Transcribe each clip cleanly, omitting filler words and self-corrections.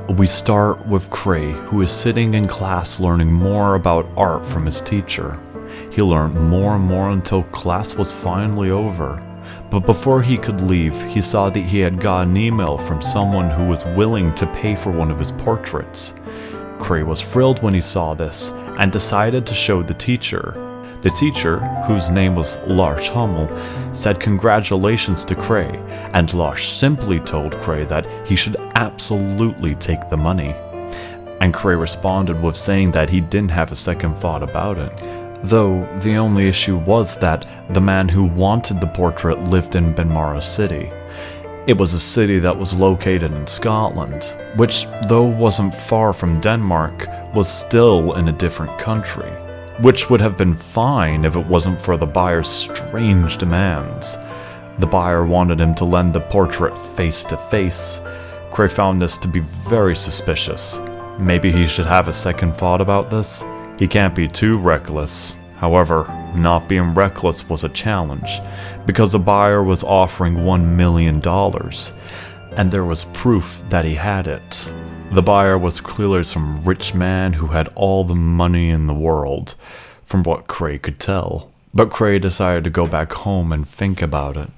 We start with Cray, who is sitting in class learning more about art from his teacher. He learned more and more until class was finally over. But before he could leave, he saw that he had got an email from someone who was willing to pay for one of his portraits. Cray was thrilled when he saw this and decided to show the teacher. The teacher, whose name was Lars Hummel, said congratulations to Cray, and Lars simply told Cray that he should absolutely take the money. And Cray responded with saying that he didn't have a second thought about it. Though the only issue was that the man who wanted the portrait lived in Benmara City. It was a city that was located in Scotland, which, though wasn't far from Denmark, was still in a different country. Which would have been fine if it wasn't for the buyer's strange demands. The buyer wanted him to lend the portrait face to face. Cray found this to be very suspicious. Maybe he should have a second thought about this? He can't be too reckless. However, not being reckless was a challenge, because the buyer was offering $1 million, and there was proof that he had it. The buyer was clearly some rich man who had all the money in the world, from what Cray could tell. But Cray decided to go back home and think about it.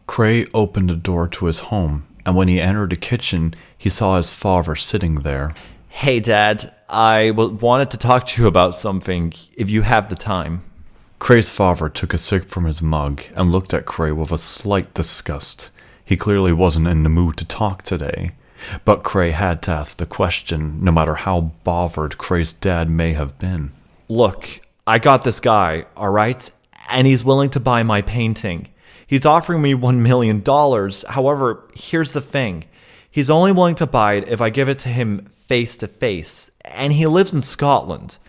Cray opened the door to his home, and when he entered the kitchen, he saw his father sitting there. Hey, Dad, I wanted to talk to you about something, if you have the time. Cray's father took a sip from his mug and looked at Cray with a slight disgust. He clearly wasn't in the mood to talk today. But Cray had to ask the question, no matter how bothered Cray's dad may have been. Look, I got this guy, alright? And he's willing to buy my painting. He's offering me $1 million. However, here's the thing. He's only willing to buy it if I give it to him face to face. And he lives in Scotland.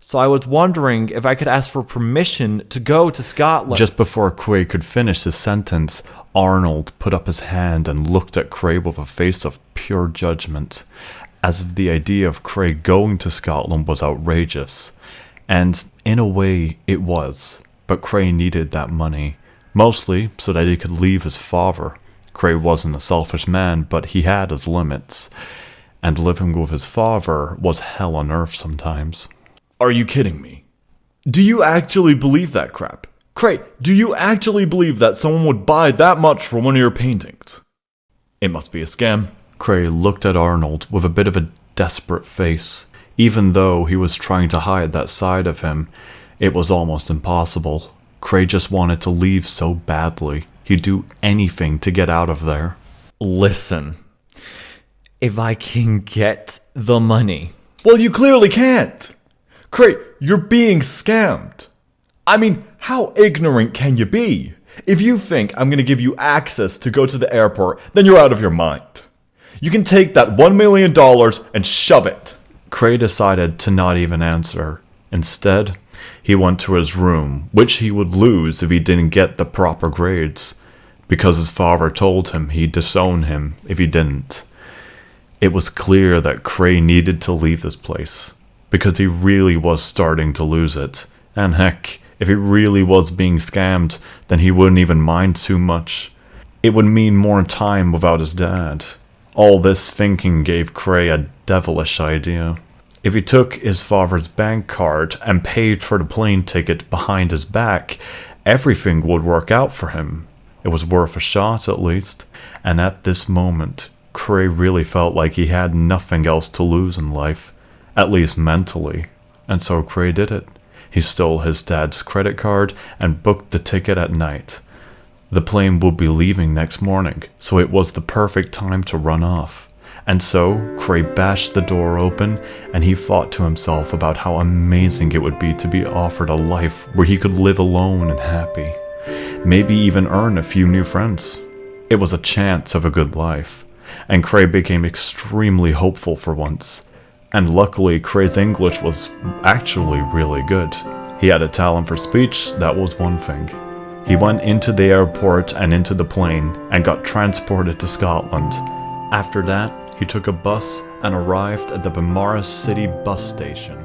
So I was wondering if I could ask for permission to go to Scotland. Just before Cray could finish his sentence, Arnold put up his hand and looked at Cray with a face of pure judgment, as if the idea of Cray going to Scotland was outrageous. And in a way, it was. But Cray needed that money, mostly so that he could leave his father. Cray wasn't a selfish man, but he had his limits. And living with his father was hell on earth sometimes. Are you kidding me? Do you actually believe that crap? Cray, do you actually believe that someone would buy that much for one of your paintings? It must be a scam. Cray looked at Arnold with a bit of a desperate face. Even though he was trying to hide that side of him, it was almost impossible. Cray just wanted to leave so badly. He'd do anything to get out of there. Listen, if I can get the money... Well, you clearly can't. Cray, you're being scammed. I mean, how ignorant can you be? If you think I'm going to give you access to go to the airport, then you're out of your mind. You can take that $1 million and shove it. Cray decided to not even answer. Instead, he went to his room, which he would lose if he didn't get the proper grades, because his father told him he'd disown him if he didn't. It was clear that Cray needed to leave this place, because he really was starting to lose it. And heck, if he really was being scammed, then he wouldn't even mind too much. It would mean more time without his dad. All this thinking gave Cray a devilish idea. If he took his father's bank card and paid for the plane ticket behind his back, everything would work out for him. It was worth a shot at least. And at this moment, Cray really felt like he had nothing else to lose in life, at least mentally. And so Cray did it. He stole his dad's credit card and booked the ticket at night. The plane would be leaving next morning, so it was the perfect time to run off. And so, Cray bashed the door open, and he thought to himself about how amazing it would be to be offered a life where he could live alone and happy. Maybe even earn a few new friends. It was a chance of a good life, and Cray became extremely hopeful for once. And luckily, Cray's English was actually really good. He had a talent for speech, that was one thing. He went into the airport and into the plane and got transported to Scotland. After that, he took a bus and arrived at the Benmara City bus station.